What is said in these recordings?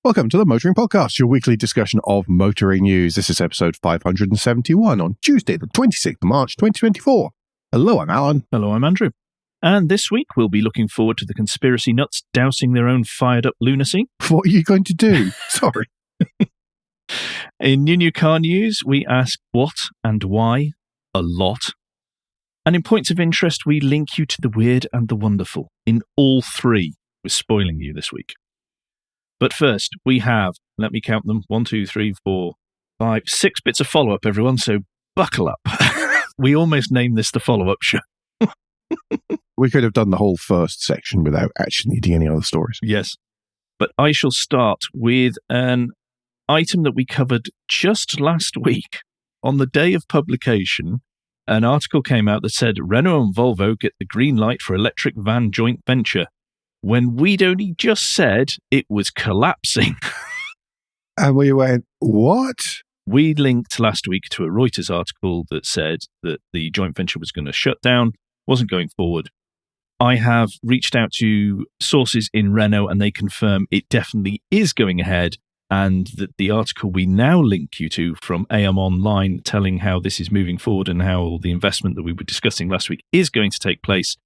Welcome to the Motoring Podcast, your weekly discussion of motoring news. This is episode 571 on Tuesday, the 26th of March, 2024. Hello, I'm Alan. Hello, I'm Andrew. And this week we'll be looking forward to the conspiracy nuts dousing their own fired-up lunacy. What are you going to do? Sorry. In new car news, we ask what and why a lot. And in points of interest, we link you to the weird and the wonderful. In all three, we're spoiling you this week. But first, we have, let me count them, 1, 2, 3, 4, 5, 6 bits of follow-up, everyone, so buckle up. We almost named this the follow-up show. We could have done the whole first section without actually needing any other stories. Yes. But I shall start with an item that we covered just last week. On the day of publication, an article came out that said Renault and Volvo get the green light for electric van joint venture, when we'd only just said it was collapsing. And we went, what? We linked last week to a Reuters article that said that the joint venture was going to shut down, wasn't going forward. I have reached out to sources in Renault and they confirm it definitely is going ahead, and that the article we now link you to from AM Online telling how this is moving forward and how the investment that we were discussing last week is going to take place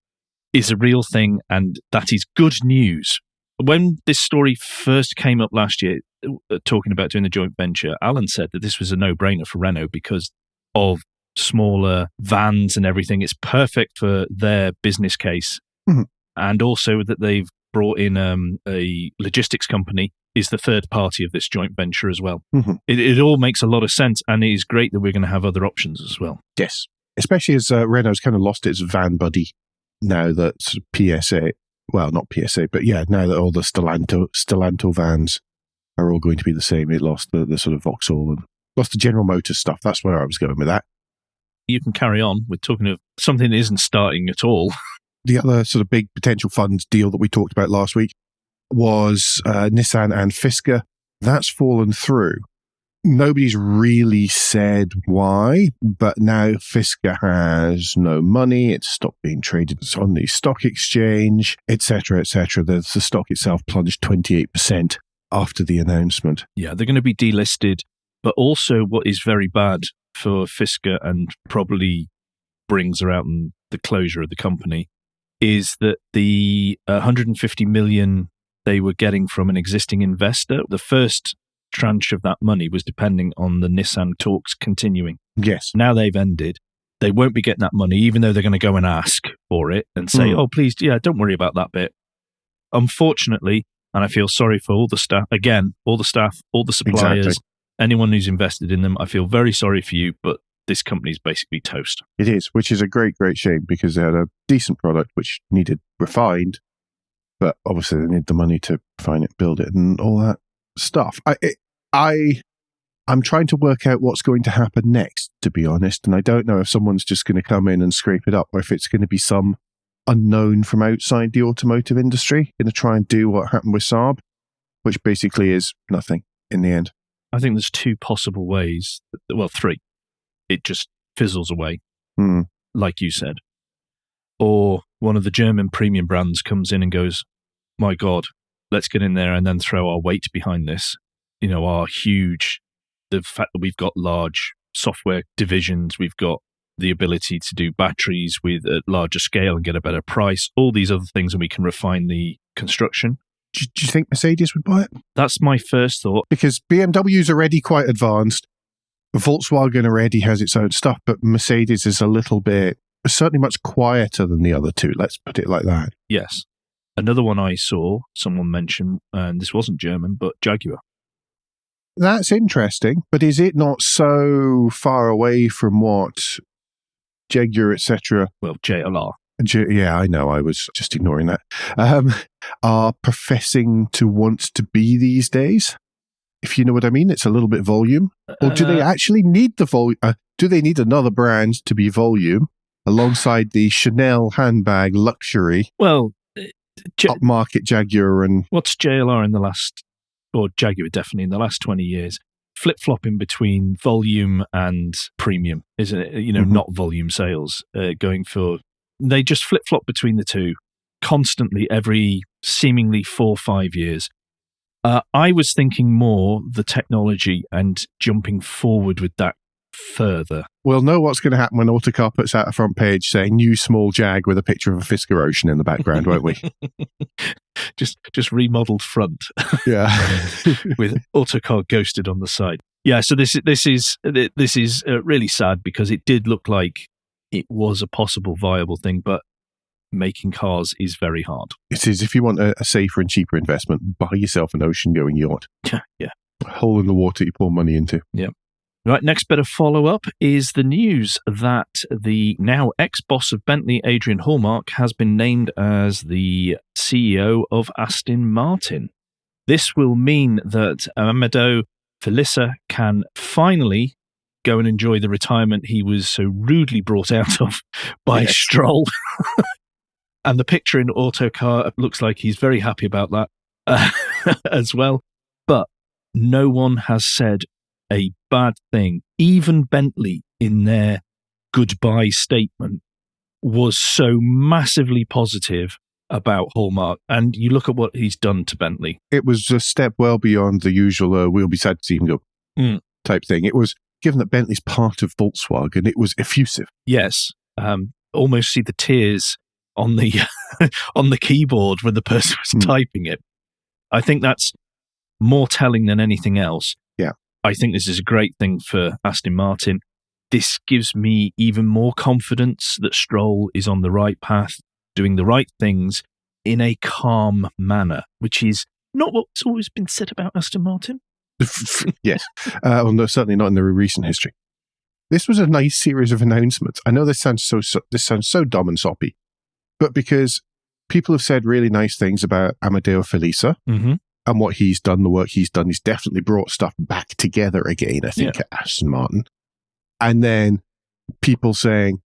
is a real thing, and that is good news. When this story first came up last year, talking about doing the joint venture, Alan said that this was a no-brainer for Renault because of smaller vans and everything. It's perfect for their business case. Mm-hmm. And also that they've brought in a logistics company is the third party of this joint venture as well. Mm-hmm. It all makes a lot of sense, and it is great that we're going to have other options as well. Yes, especially as Renault's kind of lost its van buddy now that PSA, well, not PSA, but yeah, now that all the Stellantis vans are all going to be the same. It lost the sort of Vauxhall and lost the General Motors stuff. That's where I was going with that. You can carry on. We're talking of something that isn't starting at all. The other sort of big potential funds deal that we talked about last week was Nissan and FISKER. That's fallen through. Nobody's really said why, but now FISKER has no money. It's stopped being traded on the stock exchange, etc., etc. The stock itself plunged 28% after the announcement. Yeah, they're going to be delisted, but also what is very bad for FISKER and probably brings around the closure of the company is that the 150 million they were getting from an existing investor, the first tranche of that money was depending on the Nissan talks continuing. Yes. Now they've ended. They won't be getting that money, even though they're going to go and ask for it and say, oh, please, yeah, don't worry about that bit. Unfortunately, and I feel sorry for all the staff, again, all the staff, all the suppliers, anyone who's invested in them, I feel very sorry for you, but this company is basically toast. It is, which is a great, great shame because they had a decent product which needed refined, but obviously they need the money to refine it, build it, and all that stuff. I'm trying to work out what's going to happen next, to be honest, and I don't know if someone's just going to come in and scrape it up or if it's going to be some unknown from outside the automotive industry going to try and do what happened with Saab, which basically is nothing in the end. I think there's two possible ways, well, three. It just fizzles away, like you said. Or one of the German premium brands comes in and goes, my God, let's get in there and then throw our weight behind this. You know, our huge, the fact that we've got large software divisions, we've got the ability to do batteries with a larger scale and get a better price, all these other things, and we can refine the construction. Do you think Mercedes would buy it? That's my first thought. Because BMW's already quite advanced. Volkswagen already has its own stuff, but Mercedes is a little bit, certainly much quieter than the other two, let's put it like that. Yes. Another one I saw, someone mentioned, and this wasn't German, but Jaguar. That's interesting, but is it not so far away from what Jaguar, etc.? Well, JLR. Yeah, I know, I was just ignoring that. Are professing to want to be these days? If you know what I mean, it's a little bit volume. Or do they actually need the volume? Do they need another brand to be volume alongside the Chanel handbag luxury? Well, upmarket Jaguar and what's JLR in the last, or Jaguar definitely in the last 20 years? Flip-flopping between volume and premium, isn't it? You know, not volume sales. Going for, they just flip-flop between the two constantly every seemingly 4 or 5 years. I was thinking more the technology and jumping forward with that further. We'll know what's going to happen when Autocar puts out a front page saying new small Jag with a picture of a Fisker Ocean in the background, won't we? just remodeled front. Yeah. With Autocar ghosted on the side. Yeah, so this is really sad because it did look like it was a possible viable thing, but making cars is very hard. It is. If you want a safer and cheaper investment, buy yourself an ocean-going yacht. Yeah. A hole in the water you pour money into. Yeah. Right, next bit of follow-up is the news that the now ex-boss of Bentley, Adrian Hallmark, has been named as the CEO of Aston Martin. This will mean that Amedeo Felisa can finally go and enjoy the retirement he was so rudely brought out of by Stroll. And the picture in Autocar looks like he's very happy about that as well. But no one has said a bad thing. Even Bentley, in their goodbye statement, was so massively positive about Hallmark. And you look at what he's done to Bentley. It was a step well beyond the usual we'll be sad to see him go type thing. It was, given that Bentley's part of Volkswagen, it was effusive. Yes. Almost see the tears on the on the keyboard when the person was typing it. I think that's more telling than anything else. Yeah. I think this is a great thing for Aston Martin. This gives me even more confidence that Stroll is on the right path, doing the right things in a calm manner, which is not what's always been said about Aston Martin. Yes. Well, no, certainly not in the recent history. This was a nice series of announcements. I know this sounds so dumb and soppy, but because people have said really nice things about Amedeo Felisa and what he's done, the work he's done, he's definitely brought stuff back together again, I think, at Aston Martin. And then people saying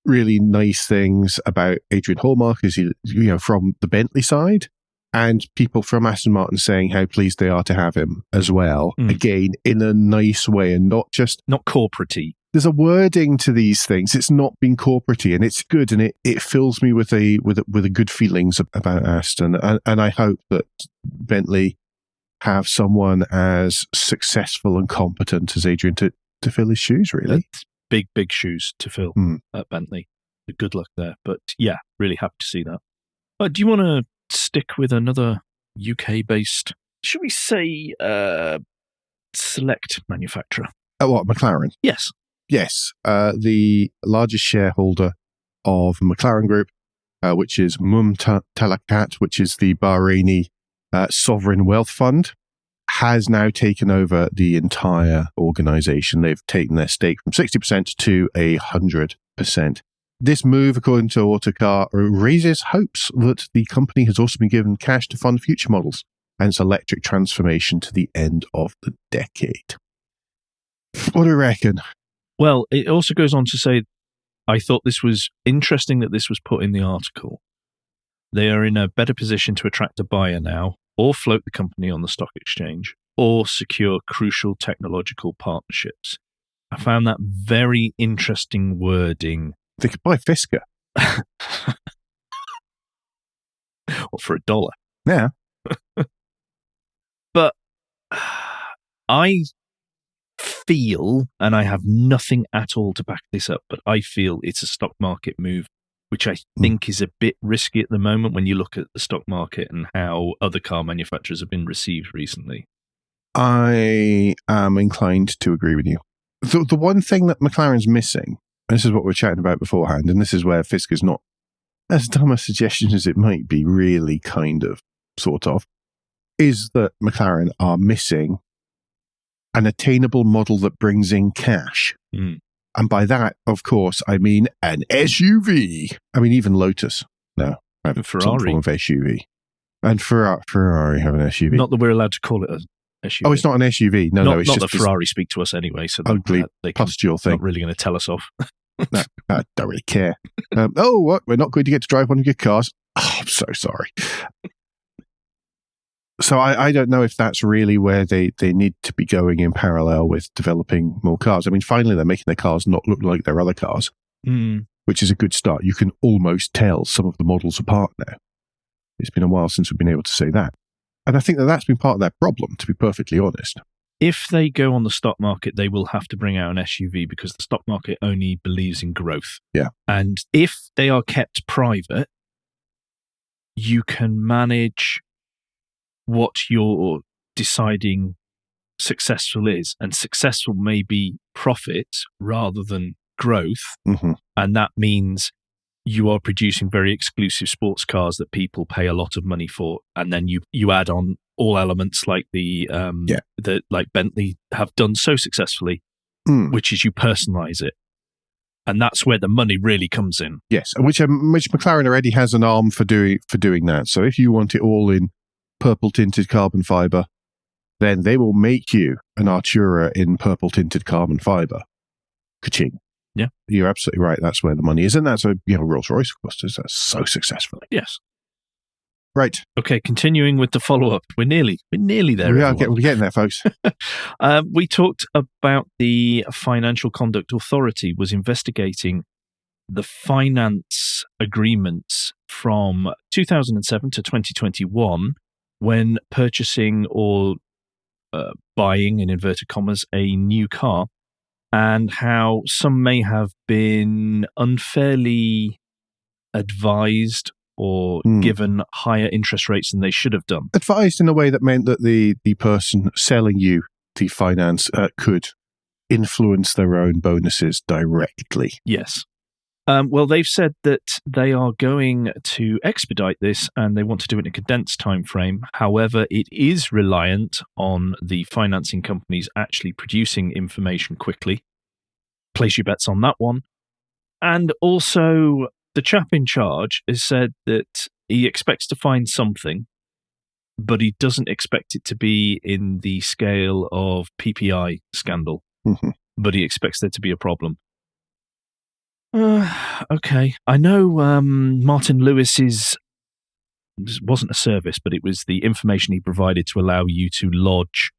really nice things about Adrian Hallmark, as from the Bentley side, and people from Aston Martin saying how pleased they are to have him as well. Again, in a nice way and not corporate-y. There's a wording to these things. It's not been corporate-y, and it's good, and it fills me with a good feelings about Aston. And I hope that Bentley have someone as successful and competent as Adrian to fill his shoes, really. That's big shoes to fill at Bentley. Good luck there. But yeah, really happy to see that. Do you want to stick with another UK-based, should we say, select manufacturer? What, McLaren? Yes. Yes. The largest shareholder of McLaren Group, which is Mumtalakat, which is the Bahraini sovereign wealth fund, has now taken over the entire organization. They've taken their stake from 60% to 100%. This move, according to Autocar, raises hopes that the company has also been given cash to fund future models and its electric transformation to the end of the decade. What do you reckon? Well, it also goes on to say, I thought this was interesting that this was put in the article. They are in a better position to attract a buyer now, or float the company on the stock exchange, or secure crucial technological partnerships. I found that very interesting wording. They could buy Fisker. Or for $1. Yeah. But I feel, and I have nothing at all to back this up, but I feel it's a stock market move, which I think is a bit risky at the moment when you look at the stock market and how other car manufacturers have been received recently. I am inclined to agree with you. The one thing that McLaren's missing, this is what we were chatting about beforehand, and this is where Fisker's not as dumb a suggestion as it might be, really sort of, is that McLaren are missing an attainable model that brings in cash. And by that, of course, I mean an SUV. I mean, even Lotus now have Ferrari. Some form of SUV. And Ferrari have an SUV. Not that we're allowed to call it an SUV. Oh, it's not an SUV. No, it's not just that Ferrari speak to us anyway. So ugly pustule thing. Not really going to tell us off. No, I don't really care. What? We're not going to get to drive one of your cars? Oh, I'm so sorry. So I don't know if that's really where they need to be going in parallel with developing more cars. I mean, finally, they're making their cars not look like their other cars, which is a good start. You can almost tell some of the models apart now. It's been a while since we've been able to say that. And I think that that's been part of their problem, to be perfectly honest. If they go on the stock market, they will have to bring out an SUV because the stock market only believes in growth. Yeah. And if they are kept private, you can manage what you're deciding successful is. And successful may be profit rather than growth. Mm-hmm. And that means you are producing very exclusive sports cars that people pay a lot of money for. And then you add on all elements like that like Bentley have done so successfully, which is you personalize it. And that's where the money really comes in. Yes, which McLaren already has an arm for doing that. So if you want it all in purple tinted carbon fiber, then they will make you an Artura in purple tinted carbon fiber. Ka-ching. Yeah, you're absolutely right. That's where the money is, and that's Rolls-Royce, of course, does that so successfully. Yes. Right. Okay, continuing with the follow-up. We're nearly there. We're getting there, folks. We talked about the Financial Conduct Authority was investigating the finance agreements from 2007 to 2021 when purchasing or buying, in inverted commas, a new car, and how some may have been unfairly advised or given higher interest rates than they should have done. Advised in a way that meant that the person selling you the finance could influence their own bonuses directly. Yes. Well, they've said that they are going to expedite this and they want to do it in a condensed time frame. However, it is reliant on the financing companies actually producing information quickly. Place your bets on that one. And also, the chap in charge has said that he expects to find something, but he doesn't expect it to be in the scale of PPI scandal. Mm-hmm. But he expects there to be a problem. Okay. I know Martin Lewis's wasn't a service, but it was the information he provided to allow you to lodge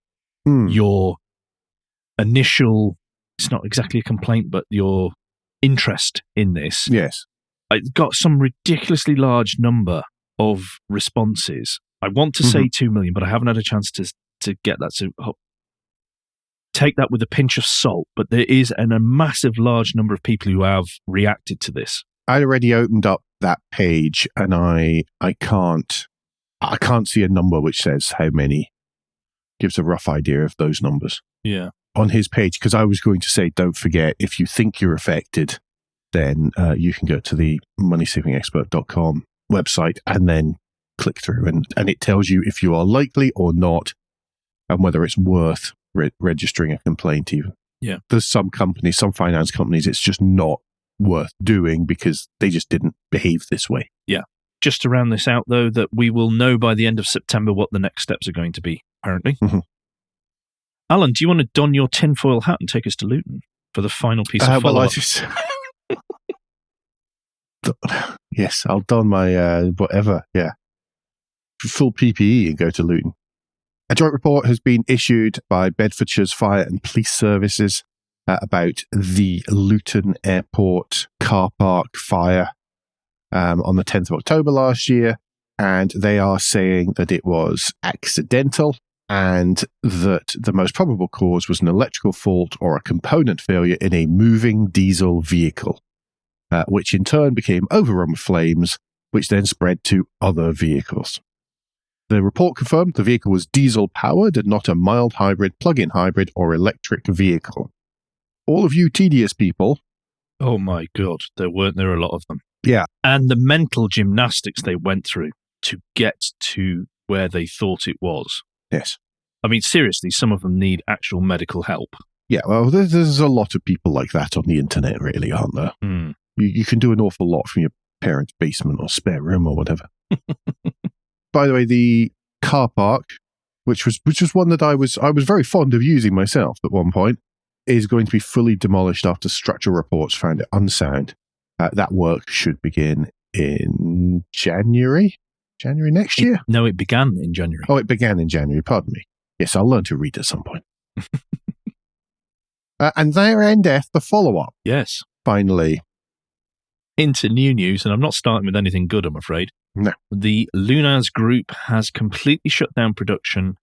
your initial, it's not exactly a complaint, but your interest in this. Yes. It got some ridiculously large number of responses. I want to say 2 million, but I haven't had a chance to get that. So take that with a pinch of salt, but there is a massive large number of people who have reacted to this. I'd already opened up that page and I can't see a number which says how many. Gives a rough idea of those numbers. Yeah. On his page, because I was going to say, don't forget, if you think you're affected, then you can go to the moneysavingexpert.com website and then click through and it tells you if you are likely or not and whether it's worth registering a complaint even. Yeah. There's some companies, some finance companies, it's just not worth doing because they just didn't behave this way. Yeah. Just to round this out, though, that we will know by the end of September what the next steps are going to be, apparently. Mm-hmm. Alan, do you want to don your tinfoil hat and take us to Luton for the final piece of follow-up? Yes, I'll don my whatever, yeah. Full PPE and go to Luton. A joint report has been issued by Bedfordshire's Fire and Police Services about the Luton Airport car park fire on the 10th of October last year, and they are saying that it was accidental and that the most probable cause was an electrical fault or a component failure in a moving diesel vehicle, which in turn became overrun with flames, which then spread to other vehicles. The report confirmed the vehicle was diesel-powered and not a mild hybrid, plug-in hybrid, or electric vehicle. All of you tedious people... Oh my God, weren't there a lot of them? Yeah. And the mental gymnastics they went through to get to where they thought it was. Yes. I mean, seriously, some of them need actual medical help. Yeah, well, there's a lot of people like that on the internet, really, aren't there? Mm. You can do an awful lot from your parents' basement or spare room or whatever. By the way, the car park, which was one that I was very fond of using myself at one point, is going to be fully demolished after structural reports found it unsound. That work should begin in January next year? No, it began in January. Oh, it began in January, pardon me. Yes, I'll learn to read at some point. And there endeth the follow-up. Yes. Finally. into new news, and I'm not starting with anything good, I'm afraid. No. The LUNAZ group has completely shut down production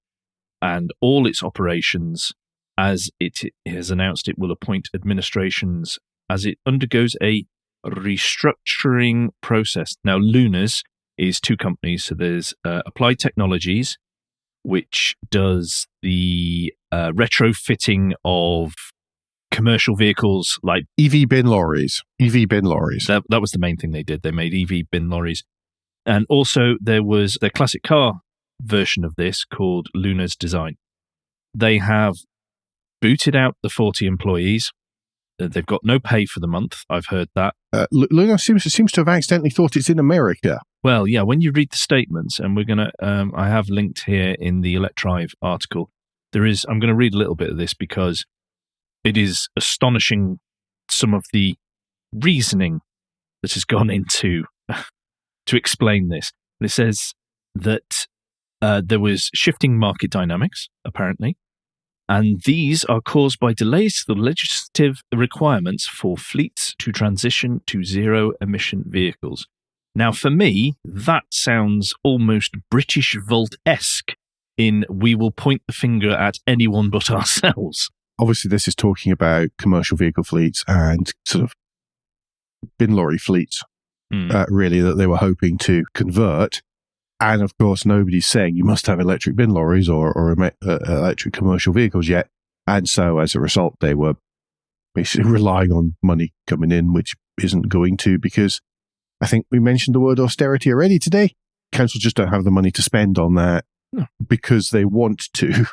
and all its operations, as it has announced it will appoint administrations as it undergoes a restructuring process. Now, LUNAZ is two companies. So there's Applied Technologies, which does the retrofitting of commercial vehicles like EV bin lorries. That was the main thing they did. They made EV bin lorries. And also there was their classic car version of this called LUNAZ Design. They have booted out the 40 employees. They've got no pay for the month. I've heard that. LUNAZ seems to have accidentally thought it's in America. Well, yeah, when you read the statements, and we're going to, I have linked here in the Electrive article, I'm going to read a little bit of this because it is astonishing, some of the reasoning that has gone into to explain this. But it says that there was shifting market dynamics, apparently, and these are caused by delays to the legislative requirements for fleets to transition to zero-emission vehicles. Now, for me, that sounds almost British Volt-esque in we will point the finger at anyone but ourselves. Obviously, this is talking about commercial vehicle fleets and sort of bin lorry fleets, really, that they were hoping to convert. And of course, nobody's saying you must have electric bin lorries or electric commercial vehicles yet. And so as a result, they were basically relying on money coming in, which isn't going to, because I think we mentioned the word austerity already today. Councils just don't have the money to spend on that because they want to.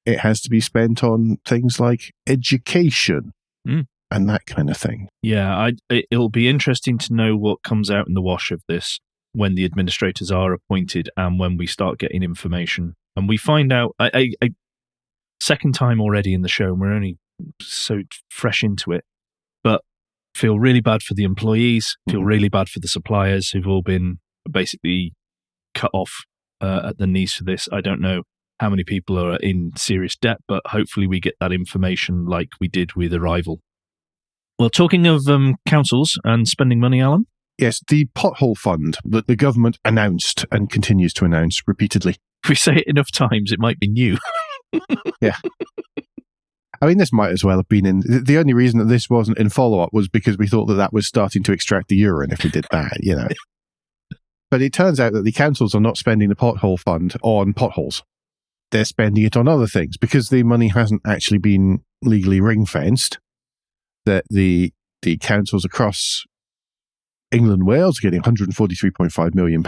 It has to be spent on things like education and that kind of thing. Yeah, it'll be interesting to know what comes out in the wash of this when the administrators are appointed and when we start getting information. And we find out, a second time already in the show, and we're only so fresh into it, but feel really bad for the employees, feel really bad for the suppliers who've all been basically cut off at the knees for this. I don't know how many people are in serious debt, but hopefully we get that information like we did with Arrival. Well, talking of councils and spending money, Alan? Yes, the pothole fund that the government announced and continues to announce repeatedly. If we say it enough times, it might be new. Yeah. I mean, this might as well have been in... The only reason that this wasn't in follow-up was because we thought that was starting to extract the urine if we did that, you know. But it turns out that the councils are not spending the pothole fund on potholes. They're spending it on other things because the money hasn't actually been legally ring-fenced, that the councils across England and Wales are getting £143.5 million.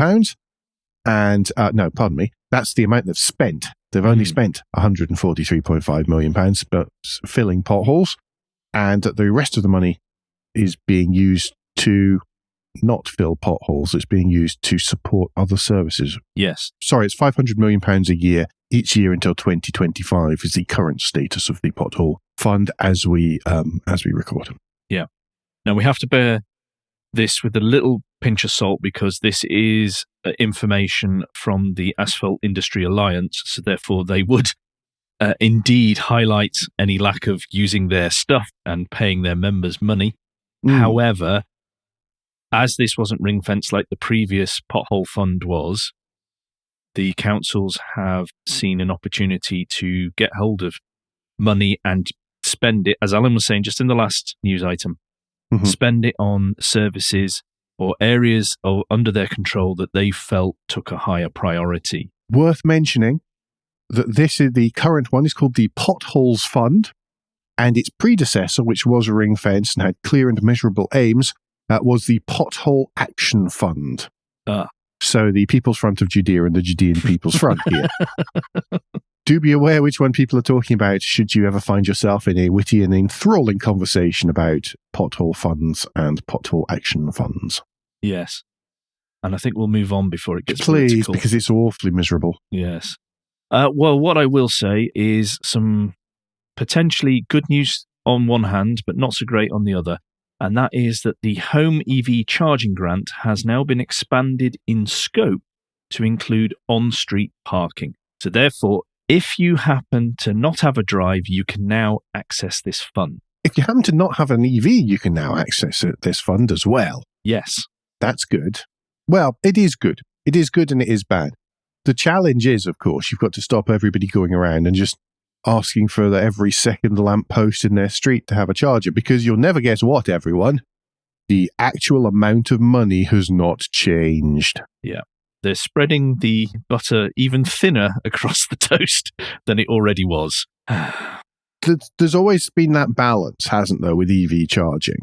And, no, pardon me, that's the amount they've spent. They've only spent £143.5 million but filling potholes, and the rest of the money is being used to not fill potholes. It's being used to support other services. Yes. Sorry, it's £500 million a year, each year until 2025 is the current status of the pothole fund as we record. Yeah. Now, we have to bear this with a little pinch of salt because this is information from the Asphalt Industry Alliance, so therefore they would indeed highlight any lack of using their stuff and paying their members money. However, as this wasn't ring-fenced like the previous pothole fund was, the councils have seen an opportunity to get hold of money and spend it, as Alan was saying just in the last news item, spend it on services or areas under their control that they felt took a higher priority. Worth mentioning that this is the current one is called the Potholes Fund, and its predecessor, which was ring-fenced and had clear and measurable aims, was the Pothole Action Fund. So the People's Front of Judea and the Judean People's Front here. Do be aware which one people are talking about should you ever find yourself in a witty and enthralling conversation about pothole funds and pothole action funds. Yes. And I think we'll move on before it gets Please, political. because it's awfully miserable. Yes. Well, what I will say is some potentially good news on one hand, but not so great on the other. And that is that the Home EV Charging Grant has now been expanded in scope to include on-street parking. So therefore, if you happen to not have a drive, you can now access this fund. If you happen to not have an EV, you can now access this fund as well. Yes. That's good. Well, it is good. It is good and it is bad. The challenge is, of course, you've got to stop everybody going around and just asking for every second lamppost in their street to have a charger, because you'll never guess what, everyone. The actual amount of money has not changed. Yeah. They're spreading the butter even thinner across the toast than it already was. There's always been that balance, hasn't there, with EV charging?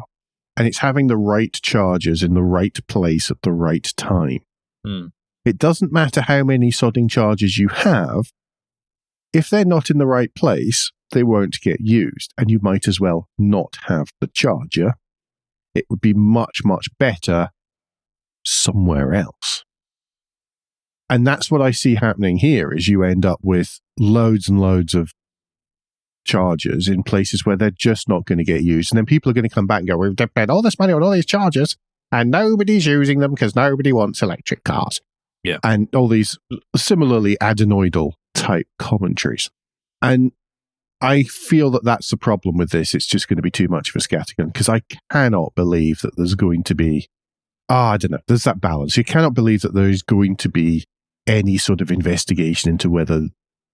And it's having the right chargers in the right place at the right time. It doesn't matter how many sodding chargers you have. If they're not in the right place, they won't get used. And you might as well not have the charger. It would be much, much better somewhere else. And that's what I see happening here, is you end up with loads and loads of chargers in places where they're just not going to get used. And then people are going to come back and go, we've spent all this money on all these chargers and nobody's using them because nobody wants electric cars. Yeah. And all these similarly adenoidal type commentaries. And I feel that that's the problem with this. It's just going to be too much of a scattergun, because I cannot believe that there's going to be, I don't know, there's that balance. You cannot believe that there is going to be any sort of investigation into whether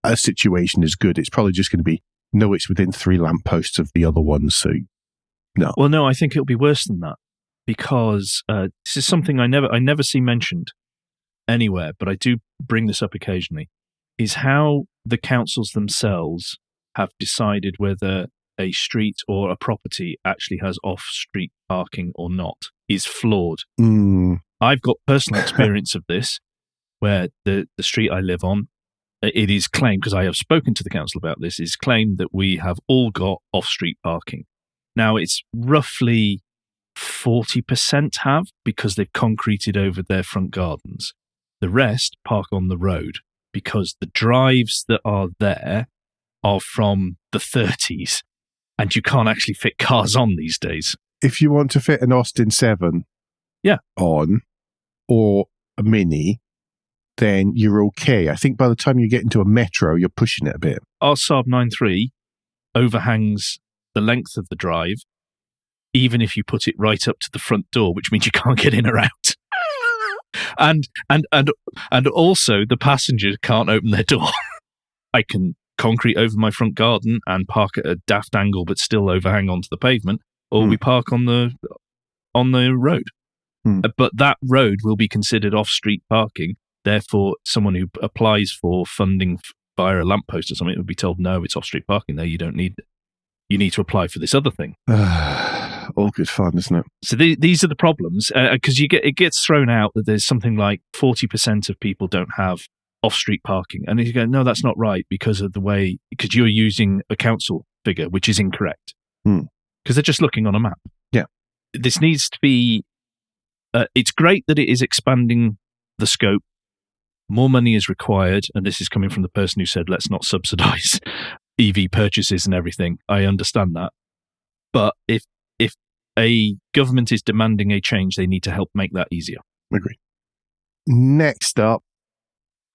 a situation is good. It's probably just going to be, no, it's within 3 lampposts of the other one, so no. Well, no, I think it'll be worse than that, because this is something I never see mentioned anywhere, but I do bring this up occasionally, is how the councils themselves have decided whether a street or a property actually has off-street parking or not is flawed. I've got personal experience of this, where the street I live on, it is claimed, because I have spoken to the council about this, is claimed that we have all got off-street parking. Now, it's roughly 40% have, because they've concreted over their front gardens. The rest park on the road, because the drives that are there are from the 30s, and you can't actually fit cars on these days. If you want to fit an Austin 7 on, or a Mini, then you're okay. I think by the time you get into a Metro, you're pushing it a bit. Our Saab 9.3 overhangs the length of the drive, even if you put it right up to the front door, which means you can't get in or out. And also the passenger can't open their door. I can concrete over my front garden and park at a daft angle but still overhang onto the pavement, or we park on the road. But that road will be considered off-street parking. Therefore, someone who applies for funding via a lamppost or something would be told, no, it's off-street parking there, you don't need it. You need to apply for this other thing. All good fun, isn't it? So these are the problems, because it gets thrown out that there's something like 40% of people don't have off-street parking. And you go, no, that's not right, because you're using a council figure, which is incorrect. Because they're just looking on a map. Yeah. This needs to be, it's great that it is expanding the scope. More money is required, and this is coming from the person who said, let's not subsidize EV purchases and everything. I understand that. But if a government is demanding a change, they need to help make that easier. Agree. Next up,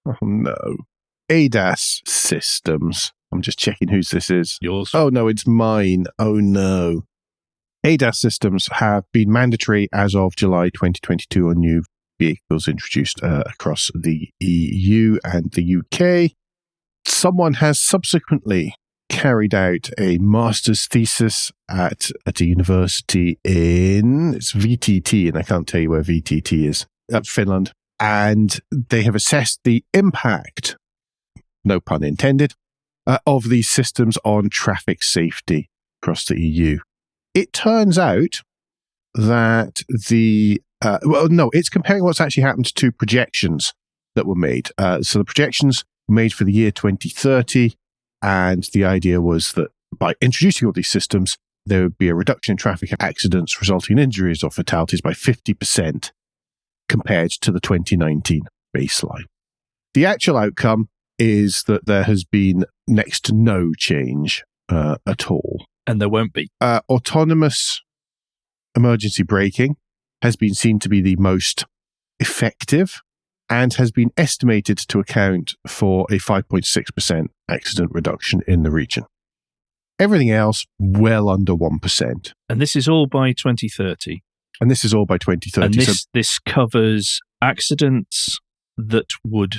oh no, ADAS systems. I'm just checking whose this is. Yours? Oh no, it's mine. Oh no. ADAS systems have been mandatory as of July 2022 on new vehicles introduced across the EU and the UK. Someone has subsequently carried out a master's thesis at a university it's VTT, and I can't tell you where VTT is. That's Finland. And they have assessed the impact, no pun intended, of these systems on traffic safety across the EU. It turns out that it's comparing what's actually happened to projections that were made. So the projections were made for the year 2030, and the idea was that by introducing all these systems, there would be a reduction in traffic accidents resulting in injuries or fatalities by 50% compared to the 2019 baseline. The actual outcome is that there has been next to no change at all. And there won't be. Autonomous emergency braking has been seen to be the most effective and has been estimated to account for a 5.6% accident reduction in the region. Everything else, well under 1%. And this is all by 2030. And this is all by 2030. And this covers accidents that would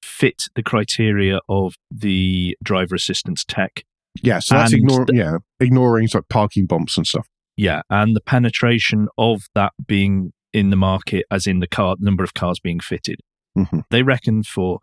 fit the criteria of the driver assistance tech. Yeah, so that's ignoring sort of parking bumps and stuff. Yeah, and the penetration of that being in the market, as in the number of cars being fitted. Mm-hmm. They reckon for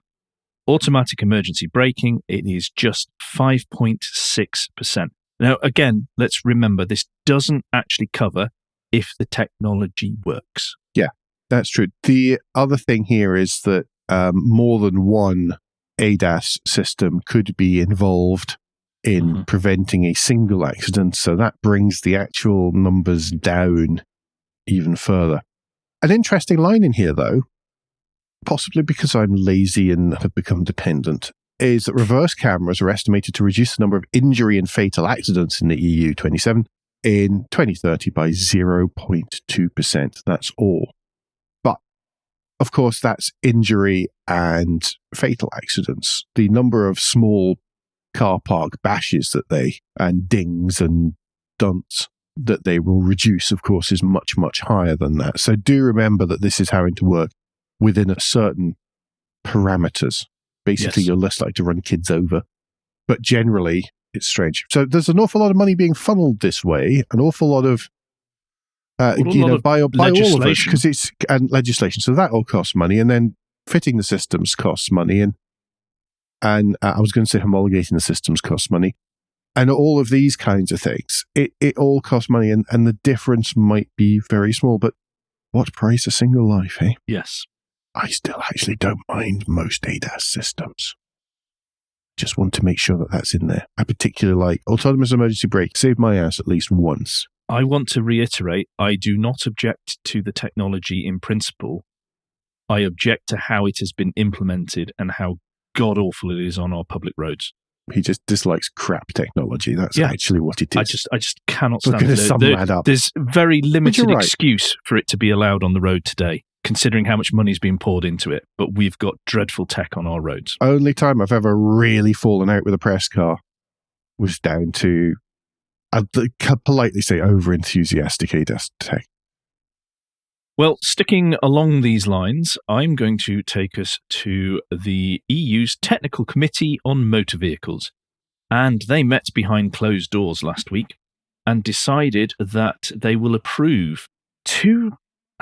automatic emergency braking, it is just 5.6%. Now, again, let's remember, this doesn't actually cover if the technology works. Yeah, that's true. The other thing here is that more than one ADAS system could be involved in preventing a single accident, so that brings the actual numbers down even further. An interesting line in here, though, possibly because I'm lazy and have become dependent, is that reverse cameras are estimated to reduce the number of injury and fatal accidents in the EU 27 in 2030 by 0.2%. That's all. But, of course, that's injury and fatal accidents. The number of small car park bashes and dings and dunts that they will reduce, of course, is much, much higher than that. So do remember that this is having to work within a certain parameters. Basically, You're less likely to run kids over. But generally, it's strange. So there's an awful lot of money being funneled this way, an awful lot of by all of us, because it's legislation. So that all costs money, and then fitting the systems costs money, and I was going to say homologating the systems costs money, and all of these kinds of things. It all costs money, and the difference might be very small. But what price a single life, eh? Yes. I still actually don't mind most ADAS systems. Just want to make sure that that's in there. I particularly like autonomous emergency brake. Saved my ass at least once. I want to reiterate, I do not object to the technology in principle. I object to how it has been implemented and how god-awful it is on our public roads. He just dislikes crap technology. That's actually what it is. I just cannot stand it. There's very limited excuse for it to be allowed on the road today, considering how much money is being poured into it. But we've got dreadful tech on our roads. Only time I've ever really fallen out with a press car was down to, I'd politely say, over-enthusiastic ADAS tech. Well, sticking along these lines, I'm going to take us to the EU's Technical Committee on Motor Vehicles. And they met behind closed doors last week and decided that they will approve 2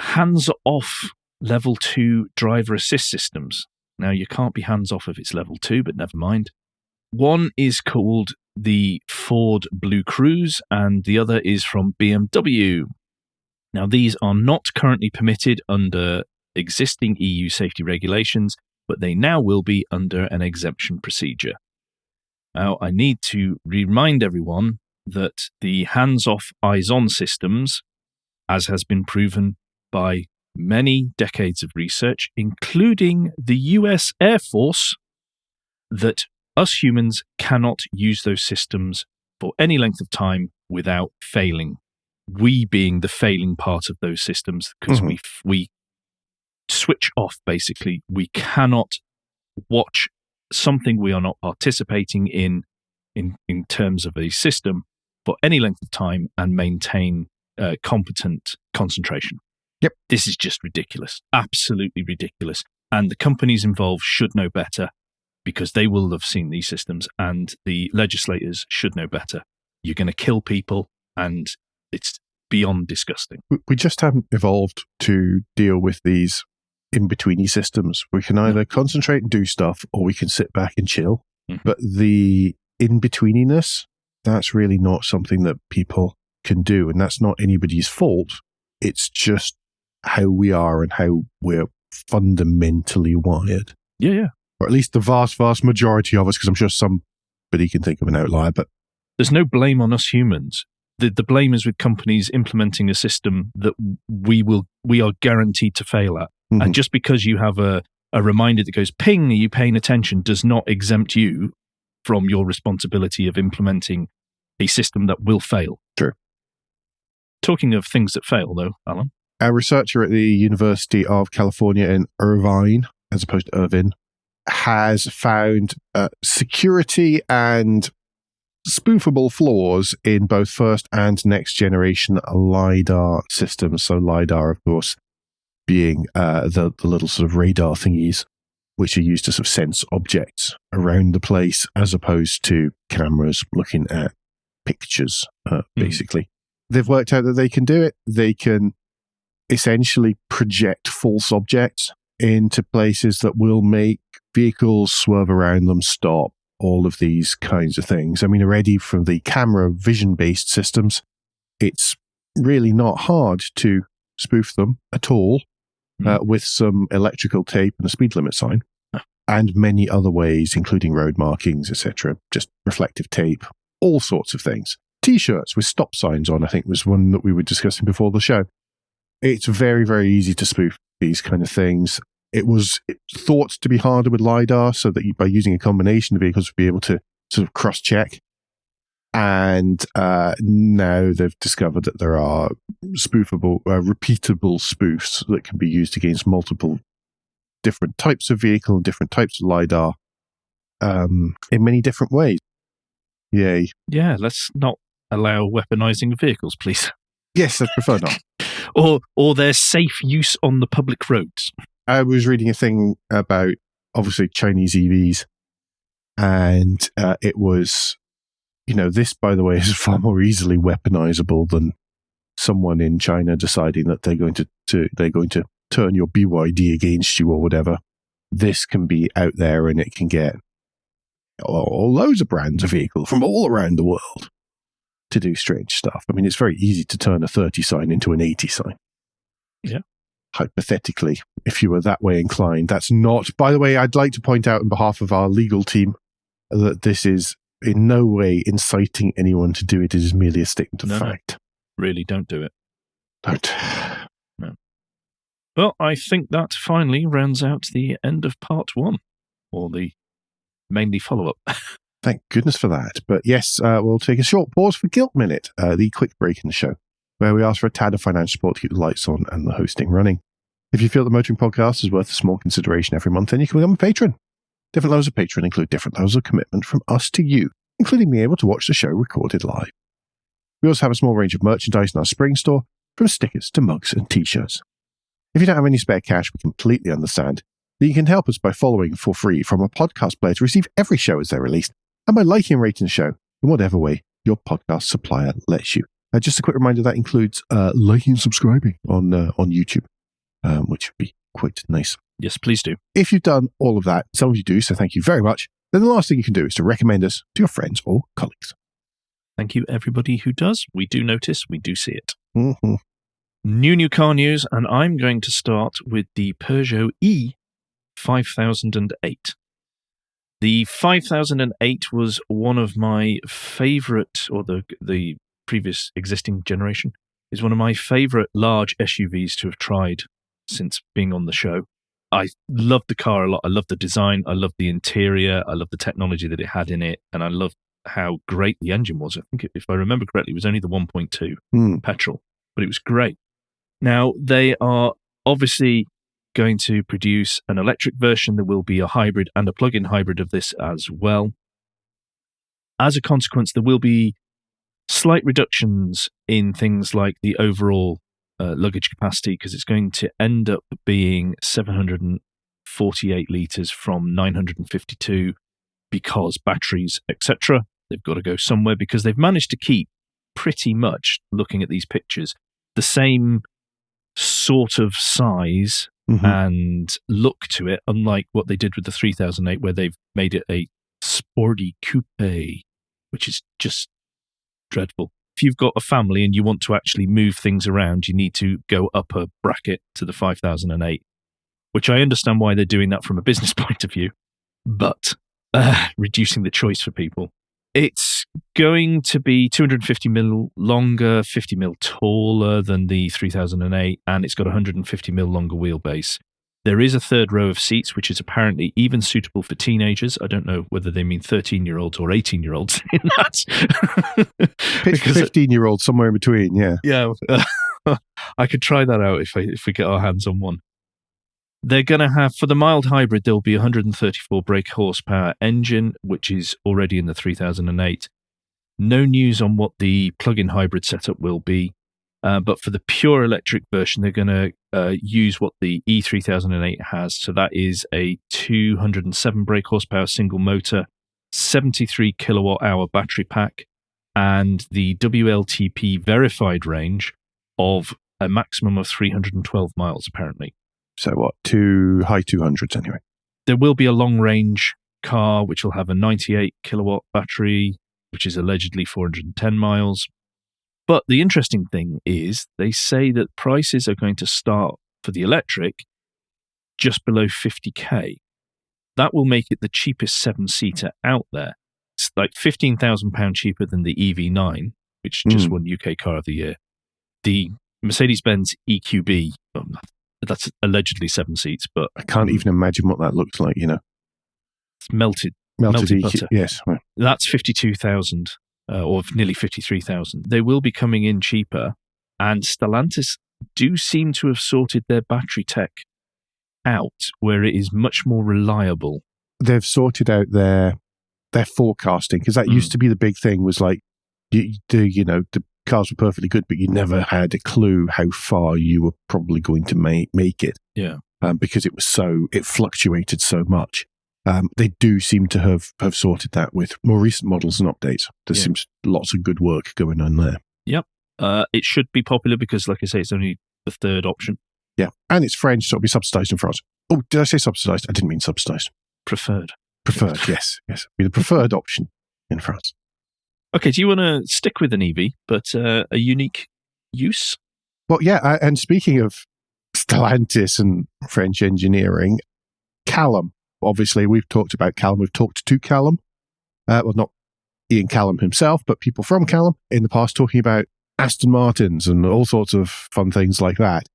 hands-off level 2 driver assist systems. Now, you can't be hands-off if it's level 2, but never mind. One is called the Ford Blue Cruise, and the other is from BMW. Now, these are not currently permitted under existing EU safety regulations, but they now will be under an exemption procedure. Now, I need to remind everyone that the hands-off, eyes-on systems, as has been proven by many decades of research, including the US Air Force, that us humans cannot use those systems for any length of time without failing. We being the failing part of those systems, because we switch off, basically. We cannot watch something we are not participating in terms of a system for any length of time and maintain competent concentration. Yep. This is just ridiculous. Absolutely ridiculous. And the companies involved should know better, because they will have seen these systems, and the legislators should know better. You're going to kill people, and it's beyond disgusting. We just haven't evolved to deal with these in-betweeny systems. We can either concentrate and do stuff, or we can sit back and chill. But the in-betweeniness, that's really not something that people can do, and that's not anybody's fault. It's just how we are and how we're fundamentally wired. Yeah. Or at least the vast, vast majority of us, because I'm sure somebody can think of an outlier, but there's no blame on us humans. The blame is with companies implementing a system that we are guaranteed to fail at. And just because you have a reminder that goes, ping, are you paying attention, does not exempt you from your responsibility of implementing a system that will fail. True. Talking of things that fail, though, Alan. A researcher at the University of California in Irvine, as opposed to Irvine, has found security and spoofable flaws in both first and next generation LiDAR systems. So LiDAR, of course, being the little sort of radar thingies, which are used to sort of sense objects around the place, as opposed to cameras looking at pictures, basically. They've worked out that they can do it. They can essentially project false objects into places that will make vehicles swerve around them, stop, all of these kinds of things. I mean, already from the camera vision-based systems, it's really not hard to spoof them at all with some electrical tape and a speed limit sign, and many other ways, including road markings, etc., just reflective tape, all sorts of things. T-shirts with stop signs on, I think, was one that we were discussing before the show. It's very, very easy to spoof these kind of things. It was thought to be harder with LiDAR, so that by using a combination of vehicles, would be able to sort of cross-check. And now they've discovered that there are spoofable, repeatable spoofs that can be used against multiple different types of vehicle and different types of LiDAR in many different ways. Yay. Yeah, let's not allow weaponizing vehicles, please. Yes, I prefer not. or their safe use on the public roads. I was reading a thing about, obviously, Chinese EVs, and it was, this, by the way, is far more easily weaponizable than someone in China deciding that they're going to turn your BYD against you or whatever. This can be out there, and it can get loads of brands of vehicle from all around the world to do strange stuff. I mean, it's very easy to turn a 30 sign into an 80 sign. Yeah. Hypothetically, if you were that way inclined. That's not, by the way, I'd like to point out on behalf of our legal team that this is in no way inciting anyone to do it. It is merely a statement of fact. No. Really, don't do it. Don't. No. Well, I think that finally rounds out the end of part 1, or the mainly follow-up. Thank goodness for that. But yes, we'll take a short pause for Guilt Minute, the quick break in the show, where we ask for a tad of financial support to keep the lights on and the hosting running. If you feel the Motoring Podcast is worth a small consideration every month, then you can become a patron. Different levels of patron include different levels of commitment from us to you, including being able to watch the show recorded live. We also have a small range of merchandise in our spring store, from stickers to mugs and t-shirts. If you don't have any spare cash, we completely understand that you can help us by following for free from a podcast player to receive every show as they're released, and by liking and rating the show in whatever way your podcast supplier lets you. Just a quick reminder, that includes liking and subscribing on YouTube, which would be quite nice. Yes, please do. If you've done all of that, some of you do, so thank you very much, then the last thing you can do is to recommend us to your friends or colleagues. Thank you, everybody who does. We do notice, we do see it. Mm-hmm. New car news, and I'm going to start with the Peugeot E5008. The 5008 was one of my favourite, or the previous existing generation, is one of my favourite large SUVs to have tried since being on the show. I loved the car a lot. I loved the design. I loved the interior. I loved the technology that it had in it. And I loved how great the engine was. I think, if I remember correctly, it was only the 1.2 petrol, but it was great. Now, they are obviously going to produce an electric version. There will be a hybrid and a plug-in hybrid of this as well. As a consequence, there will be slight reductions in things like the overall luggage capacity, because it's going to end up being 748 litres from 952, because batteries, etc., they've got to go somewhere, because they've managed to keep pretty much, looking at these pictures, the same sort of size and look to it, unlike what they did with the 3008, where they've made it a sporty coupe, which is just dreadful. If you've got a family and you want to actually move things around, you need to go up a bracket to the 5008, which I understand why they're doing that from a business point of view, but reducing the choice for people. It's going to be 250 mil longer, 50 mil taller than the 3008, and it's got 150 mil longer wheelbase. There is a third row of seats, which is apparently even suitable for teenagers. I don't know whether they mean 13-year-olds or 18-year-olds in that. Pitch 15-year-olds, somewhere in between, yeah. Yeah, I could try that out if we get our hands on one. They're going to have, for the mild hybrid, there'll be 134 brake horsepower engine, which is already in the 3008. No news on what the plug-in hybrid setup will be. But for the pure electric version, they're going to use what the E3008 has. So that is a 207 brake horsepower single motor, 73 kilowatt hour battery pack, and the WLTP verified range of a maximum of 312 miles, apparently. So what, high 200s anyway? There will be a long-range car, which will have a 98 kilowatt battery, which is allegedly 410 miles. But the interesting thing is they say that prices are going to start for the electric just below 50k. That will make it the cheapest 7-seater out there. It's like £15,000 cheaper than the EV9, which just won UK Car of the Year. The Mercedes-Benz EQB, that's allegedly 7 seats, but I can't even imagine what that looks like, It's melted butter. Yes. That's 52,000 or nearly 53,000. They will be coming in cheaper, and Stellantis do seem to have sorted their battery tech out where it is much more reliable. They've sorted out their forecasting, because that used to be the big thing, was like, the cars were perfectly good, but you never had a clue how far you were probably going to make it. Yeah. Because it fluctuated so much. They do seem to have sorted that with more recent models and updates. There seems lots of good work going on there. Yep. It should be popular because, like I say, it's only the third option. Yeah. And it's French, so it'll be subsidised in France. Oh, did I say subsidised? I didn't mean subsidised. Preferred, yes. Be the preferred option in France. Okay, do you want to stick with an EV, but a unique use? Well, yeah, and speaking of Stellantis and French engineering, Callum, obviously we've talked about Callum, we've talked to Callum, well, not Ian Callum himself, but people from Callum in the past talking about Aston Martins and all sorts of fun things like that.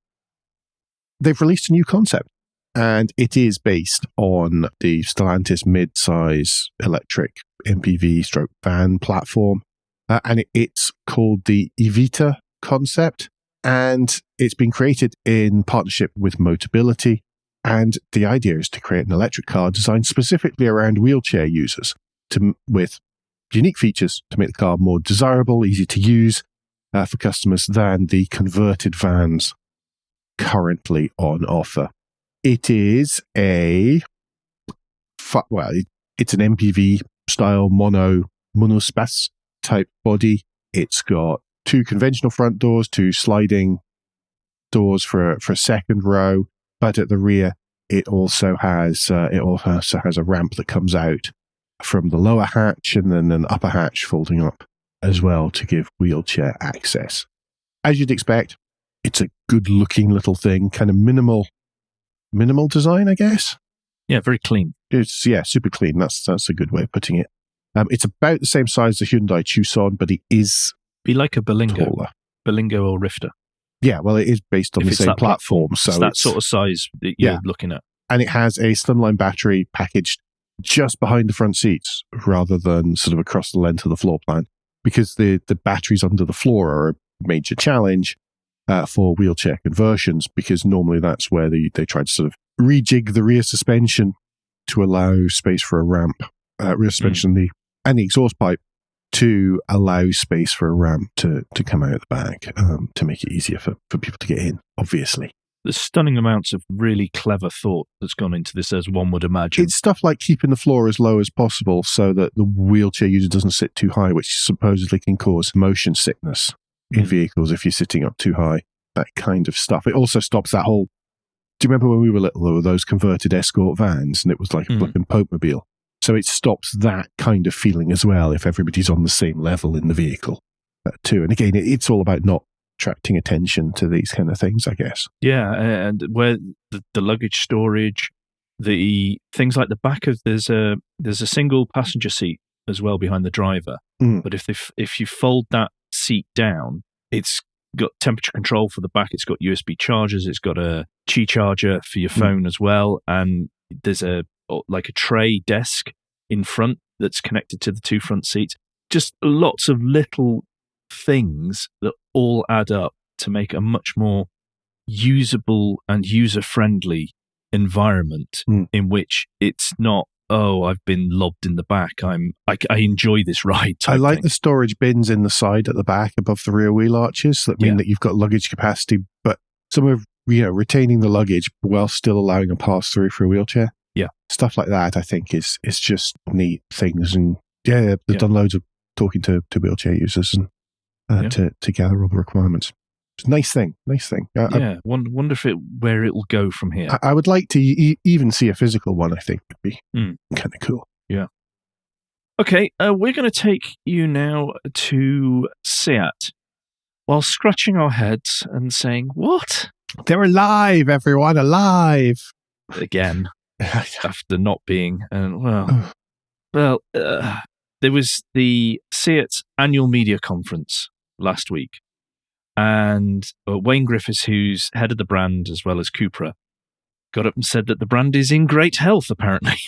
They've released a new concept, and it is based on the Stellantis mid-size electric MPV van platform, and it's called the Evita concept, and it's been created in partnership with Motability, and the idea is to create an electric car designed specifically around wheelchair users with unique features to make the car more desirable, easy to use for customers than the converted vans currently on offer. It is it's an MPV style monospace type body. It's got 2 conventional front doors, 2 sliding doors for a second row, but at the rear it also has a ramp that comes out from the lower hatch and then an upper hatch folding up as well to give wheelchair access. As you'd expect, it's a good looking little thing, kind of minimal design, I guess. Yeah, very clean. It's super clean. That's a good way of putting it. It's about the same size as the Hyundai Tucson, but it is be like a Berlingo, taller. Berlingo or Rifter. Yeah, well, it is based on the same platform, so it's that sort of size that you're looking at. And it has a slimline battery packaged just behind the front seats, rather than sort of across the length of the floor plan, because the batteries under the floor are a major challenge for wheelchair conversions, because normally that's where they try to sort of rejig the rear suspension to allow space for a ramp, rear suspension and the exhaust pipe to allow space for a ramp to come out the back, to make it easier for people to get in, obviously. There's stunning amounts of really clever thought that's gone into this, as one would imagine. It's stuff like keeping the floor as low as possible so that the wheelchair user doesn't sit too high, which supposedly can cause motion sickness in vehicles if you're sitting up too high, that kind of stuff. It also stops that whole... Do you remember when we were little, there were those converted escort vans and it was like a flipping Pope-mobile? So it stops that kind of feeling as well if everybody's on the same level in the vehicle too. And again, it's all about not attracting attention to these kind of things, I guess. Yeah, and where the luggage storage, the things like the back of there's a single passenger seat as well behind the driver. But if you fold that seat down, it's got temperature control for the back. It's got USB chargers. It's got a Qi charger for your phone as well, and there's a tray desk in front that's connected to the 2 front seats. Just lots of little things that all add up to make a much more usable and user-friendly environment in which it's not I've been lobbed in the back. I enjoy this ride. I like thing. the storage bins in the side at the back above the rear wheel arches that mean that you've got luggage capacity, but some of retaining the luggage while still allowing a pass through for a wheelchair. Yeah, stuff like that I think is just neat things. And they've done loads of talking to wheelchair users and to gather all the requirements. It's a nice thing. Wonder where it will go from here. I would like to even see a physical one. I think would be kind of cool. Yeah. Okay, we're going to take you now to SEAT while scratching our heads and saying, what? They're alive, everyone, alive. Again, after not being. There was the SEAT annual media conference last week. And Wayne Griffiths, who's head of the brand as well as Cupra, got up and said that the brand is in great health, apparently.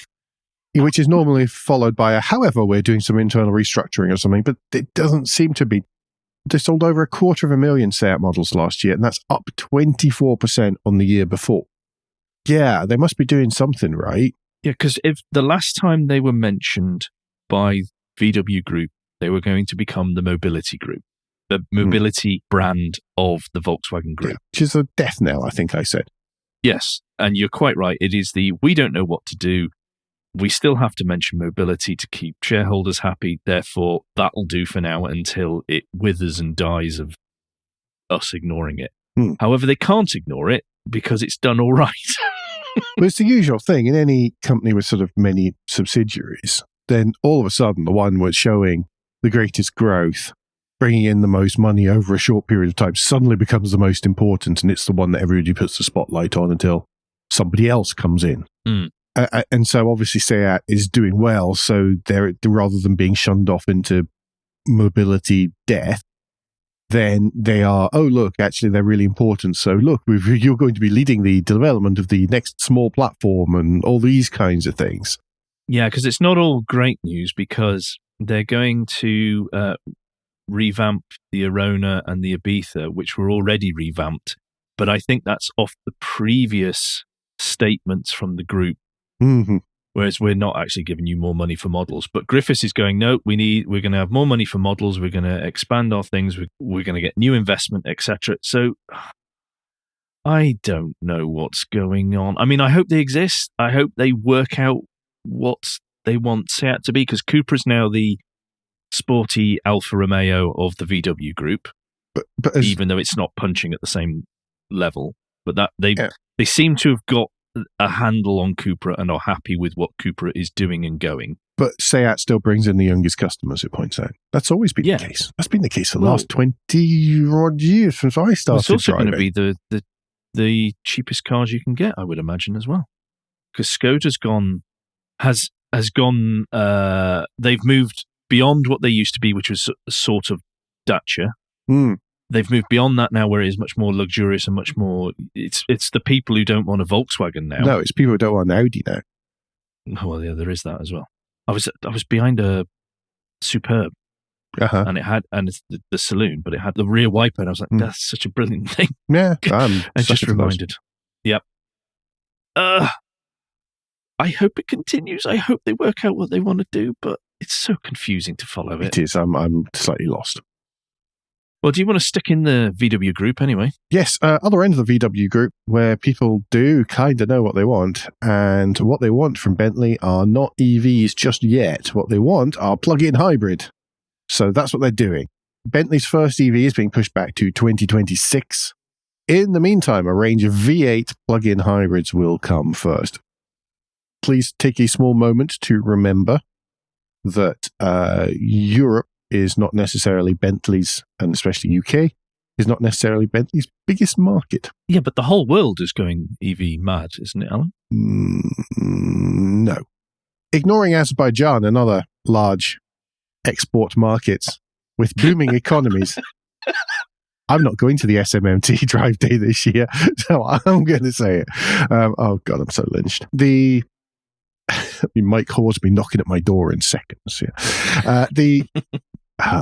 Which is normally followed by however, we're doing some internal restructuring or something, but it doesn't seem to be. They sold over 250,000 SEAT models last year, and that's up 24% on the year before. Yeah, they must be doing something right. Yeah, because if the last time they were mentioned by VW Group, they were going to become the mobility group. The mobility brand of the Volkswagen Group. Yeah, which is a death knell, I think I said. Yes, and you're quite right. It is we don't know what to do. We still have to mention mobility to keep shareholders happy. Therefore, that'll do for now until it withers and dies of us ignoring it. However, they can't ignore it because it's done all right. Well, it's the usual thing in any company with sort of many subsidiaries. Then all of a sudden, the one was showing the greatest growth, bringing in the most money over a short period of time, suddenly becomes the most important, and it's the one that everybody puts the spotlight on until somebody else comes in. And so obviously SEAT is doing well, so they're rather than being shunned off into mobility death, then they are, oh look, actually they're really important, so look, you're going to be leading the development of the next small platform and all these kinds of things. Yeah, because it's not all great news, because they're going to revamp the Arona and the Ibiza, which were already revamped, but I think that's off the previous statements from the group. Whereas we're not actually giving you more money for models. But Griffiths is going, no, we're going to have more money for models. We're going to expand our things. We're going to get new investment, etc. So I don't know what's going on. I mean, I hope they exist. I hope they work out what they want SEAT to be, because Cupra's now the sporty Alfa Romeo of the VW group, but even though it's not punching at the same level. But that they seem to have got a handle on Cupra and are happy with what Cupra is doing and going. But SEAT still brings in the youngest customers, it points out. That's always been the case. That's been the case for the last 20-odd years since I started It's also driving. going to be the cheapest cars you can get, I would imagine, as well. Because Skoda's has gone, they've moved beyond what they used to be, which was a sort of Dacia. They've moved beyond that now, where it is much more luxurious and much more. It's the people who don't want a Volkswagen now. No, it's people who don't want an Audi now. Oh, well, yeah, there is that as well. I was behind a Superb, and it had it's the saloon, but it had the rear wiper, and I was like, that's such a brilliant thing. Yeah, I just reminded. Yep. I hope it continues. I hope they work out what they want to do, but it's so confusing to follow it. It is. I'm slightly lost. Well, do you want to stick in the VW group anyway? Yes, other end of the VW group, where people do kind of know what they want, and what they want from Bentley are not EVs just yet. What they want are plug-in hybrid. So that's what they're doing. Bentley's first EV is being pushed back to 2026. In the meantime, a range of V8 plug-in hybrids will come first. Please take a small moment to remember that Europe is not necessarily Bentley's, and especially UK, is not necessarily Bentley's biggest market. Yeah, but the whole world is going EV mad, isn't it, Alan? No. Ignoring Azerbaijan and other large export markets with booming economies, I'm not going to the SMMT drive day this year, so I'm going to say it. Oh, God, I'm so lynched. Mike Hawes will be knocking at my door in seconds. Yeah.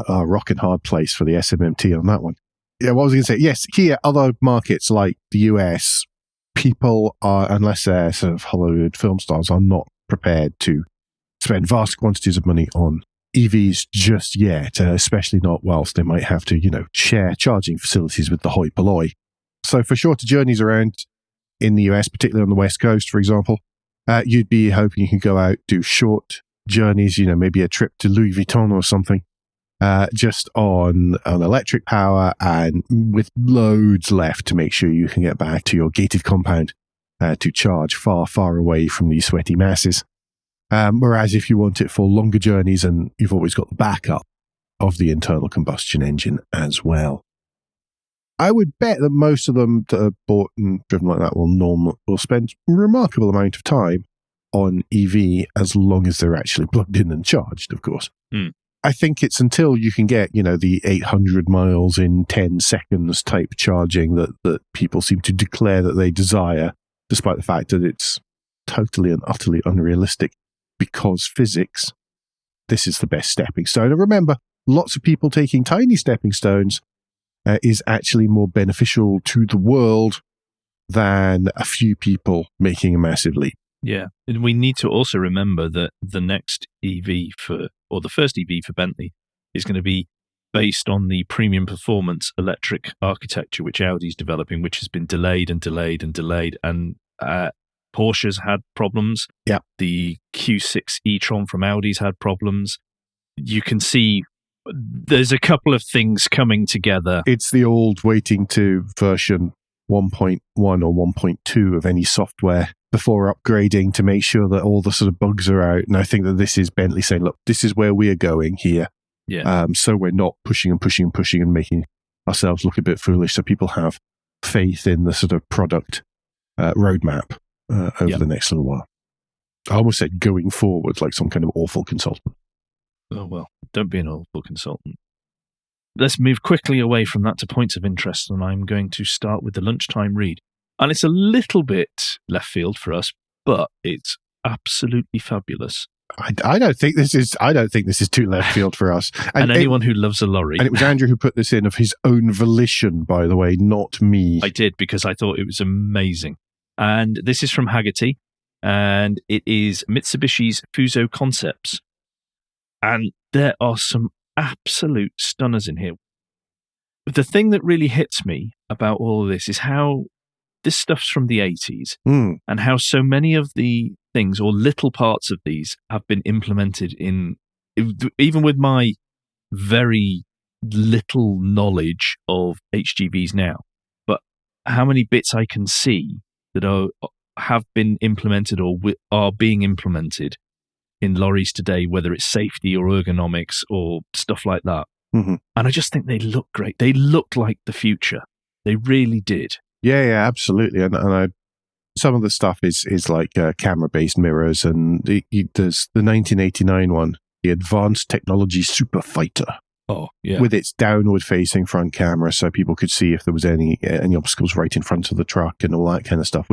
Rock and hard place for the SMMT on that one. Yeah, what was I going to say? Yes, here, other markets like the US, people are, unless they're sort of Hollywood film stars, are not prepared to spend vast quantities of money on EVs just yet, especially not whilst they might have to, share charging facilities with the hoi polloi. So for shorter journeys around in the US, particularly on the West Coast, for example, you'd be hoping you can go out, do short journeys, maybe a trip to Louis Vuitton or something, just on electric power and with loads left to make sure you can get back to your gated compound to charge far, far away from these sweaty masses. Whereas if you want it for longer journeys, and you've always got the backup of the internal combustion engine as well. I would bet that most of them that are bought and driven like that will spend a remarkable amount of time on EV as long as they're actually plugged in and charged, of course. I think it's until you can get, the 800 miles in 10 seconds type charging that people seem to declare that they desire, despite the fact that it's totally and utterly unrealistic because physics. This is the best stepping stone. And remember, lots of people taking tiny stepping stones is actually more beneficial to the world than a few people making a massive leap. Yeah. And we need to also remember that the next the first EV for Bentley is going to be based on the premium performance electric architecture, which Audi's developing, which has been delayed and delayed and delayed. And Porsche's had problems. Yeah. The Q6 e-tron from Audi's had problems. You can see there's a couple of things coming together. It's the old waiting to version 1.1 or 1.2 of any software before upgrading to make sure that all the sort of bugs are out. And I think that this is Bentley saying, look, this is where we are going here. Yeah. So we're not pushing and making ourselves look a bit foolish. So people have faith in the sort of product roadmap over the next little while. I almost said going forward, like some kind of awful consultant. Oh, well, don't be an awful consultant. Let's move quickly away from that to points of interest, and I'm going to start with the lunchtime read. And it's a little bit left field for us, but it's absolutely fabulous. I don't think this is too left field for us. And anyone who loves a lorry. And it was Andrew who put this in of his own volition, by the way, not me. I did, because I thought it was amazing. And this is from Hagerty, and it is Mitsubishi's Fuso Concepts. And there are some absolute stunners in here. The thing that really hits me about all of this is how this stuff's from the 80s and how so many of the things or little parts of these have been implemented in, even with my very little knowledge of HGVs now, but how many bits I can see that have been implemented or are being implemented in lorries today, whether it's safety or ergonomics or stuff like that. Mm-hmm. And I just think they look great. They looked like the future. They really did. Yeah, absolutely. And some of the stuff is like camera-based mirrors, and there's the 1989 one, the Advanced Technology Super Fighter. Oh, yeah. With its downward-facing front camera, so people could see if there was any obstacles right in front of the truck and all that kind of stuff,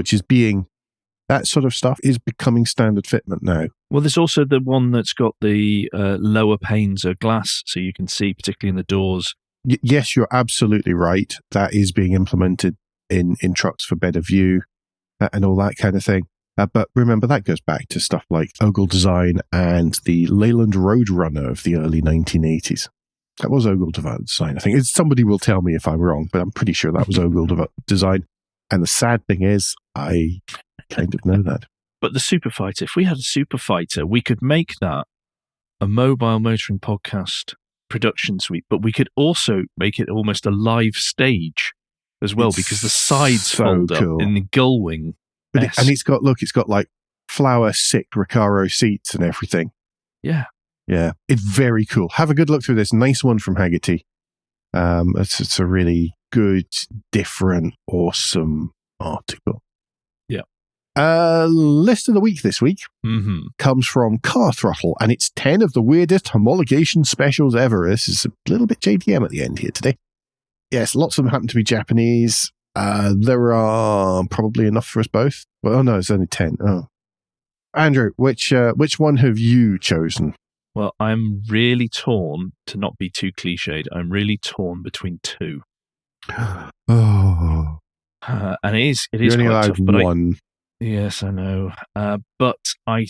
that sort of stuff is becoming standard fitment now. Well, there's also the one that's got the lower panes of glass, so you can see, particularly in the doors. Yes, you're absolutely right. That is being implemented in trucks for better view and all that kind of thing. But remember, that goes back to stuff like Ogle design and the Leyland Roadrunner of the early 1980s. That was Ogle design, I think. Somebody will tell me if I'm wrong, but I'm pretty sure that was Ogle design. And the sad thing is, I kind of know that. But the Super Fighter, if we had a Super Fighter, we could make that a mobile motoring podcast production suite, but we could also make it almost a live stage as well, because the sides fold up in the gull wing. And it's got like flower sick Recaro seats and everything. Yeah. Yeah. It's very cool. Have a good look through this. Nice one from Hagerty. It's a really good, different, awesome article. Yeah. List of the week this week comes from Car Throttle, and it's 10 of the weirdest homologation specials ever. This is a little bit JDM at the end here today. Yes, lots of them happen to be Japanese. There are probably enough for us both. Well, no, it's only 10. Oh. Andrew, which one have you chosen? Well, I'm really torn, to not be too cliched. I'm really torn between two. Oh. And it is You're only quite allowed tough. But one. yes, I know. But I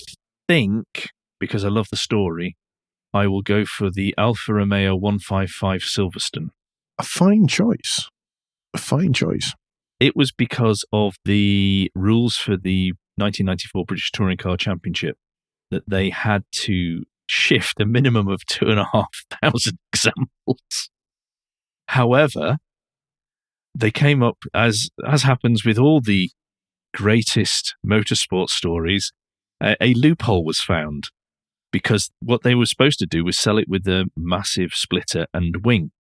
think, because I love the story, I will go for the Alfa Romeo 155 Silverstone. A fine choice. A fine choice. It was because of the rules for the 1994 British Touring Car Championship that they had to shift a minimum of 2,500 examples. However, they came up, as happens with all the greatest motorsport stories, a loophole was found, because what they were supposed to do was sell it with a massive splitter and wing.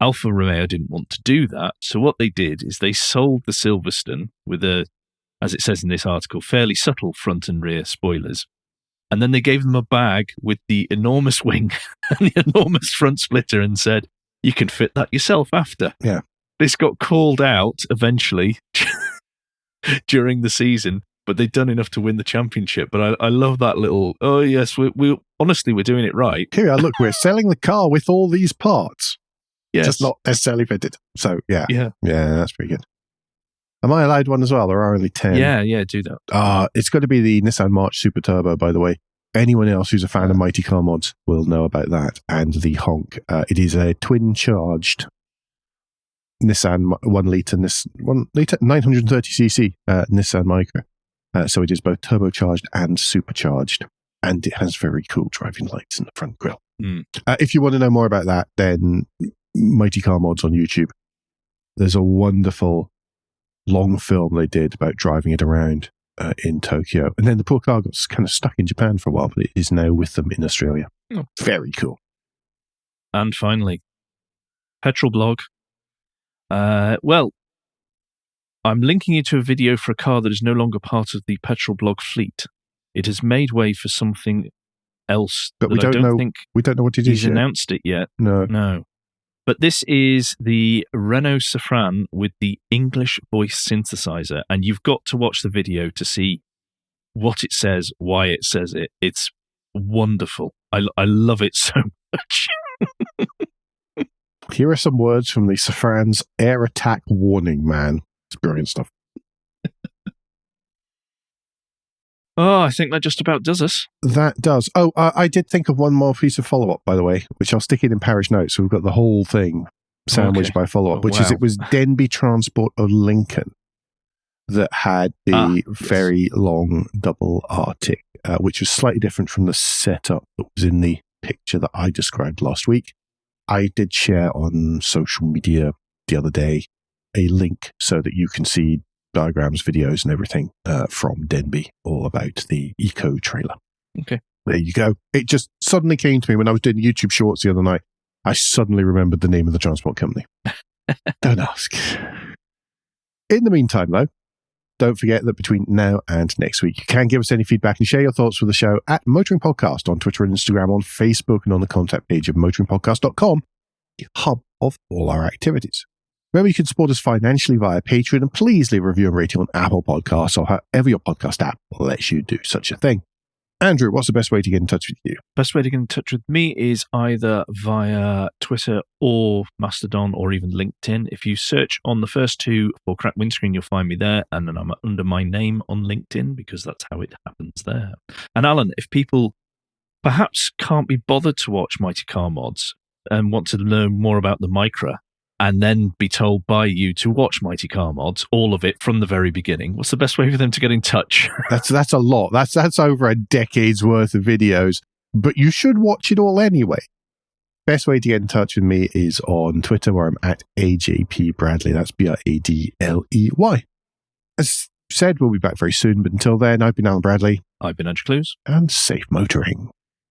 Alfa Romeo didn't want to do that, so what they did is they sold the Silverstone with a, as it says in this article, fairly subtle front and rear spoilers. And then they gave them a bag with the enormous wing and the enormous front splitter and said, you can fit that yourself after. Yeah. This got called out eventually during the season, but they'd done enough to win the championship. But I love that little, oh yes, we honestly, we're doing it right. Here we are, look, we're selling the car with all these parts. Yes. Just not necessarily fitted. So, yeah. Yeah. Yeah, that's pretty good. Am I allowed one as well? There are only 10. Yeah, do that. It's got to be the Nissan March Super Turbo, by the way. Anyone else who's a fan of Mighty Car Mods will know about that. And the honk. It is a twin-charged Nissan 1 litre 930cc Nissan Micra. So it is both turbocharged and supercharged. And it has very cool driving lights in the front grille. If you want to know more about that, then Mighty Car Mods on YouTube. There's a wonderful long film they did about driving it around in Tokyo. And then the poor car got kind of stuck in Japan for a while, but it is now with them in Australia. Oh. Very cool. And finally, Petrol Blog. Well, I'm linking you to a video for a car that is no longer part of the Petrol Blog fleet. It has made way for something else, but we don't know what it is. He's announced it yet. No. But this is the Renault Safran with the English voice synthesizer, and you've got to watch the video to see what it says, why it says it. It's wonderful. I love it so much. Here are some words from the Safran's air attack warning, man. It's brilliant stuff. Oh, I think that just about does us. That does. Oh, I did think of one more piece of follow-up, by the way, which I'll stick it in parish notes. So we've got the whole thing sandwiched by follow-up, which is it was Denby Transport of Lincoln that had the very long double Arctic, which was slightly different from the setup that was in the picture that I described last week. I did share on social media the other day a link so that you can see diagrams, videos, and everything from Denby, all about the Eco trailer. Okay. There you go. It just suddenly came to me when I was doing YouTube shorts the other night. I suddenly remembered the name of the transport company. Don't ask. In the meantime, though, don't forget that between now and next week, you can give us any feedback and share your thoughts for the show at Motoring Podcast on Twitter and Instagram, on Facebook, and on the contact page of motoringpodcast.com, the hub of all our activities. Remember, you can support us financially via Patreon, and please leave a review and rating on Apple Podcasts or however your podcast app lets you do such a thing. Andrew, what's the best way to get in touch with you? Best way to get in touch with me is either via Twitter or Mastodon or even LinkedIn. If you search on the first two for Cracked Windscreen, you'll find me there, and then I'm under my name on LinkedIn because that's how it happens there. And Alan, if people perhaps can't be bothered to watch Mighty Car Mods and want to learn more about the Micra, and then be told by you to watch Mighty Car Mods, all of it from the very beginning, what's the best way for them to get in touch? That's a lot. That's over a decade's worth of videos, but you should watch it all anyway. Best way to get in touch with me is on Twitter, where I'm at AJP Bradley. That's Bradley. As said, we'll be back very soon, but until then, I've been Alan Bradley. I've been Andrew Clues. And safe motoring.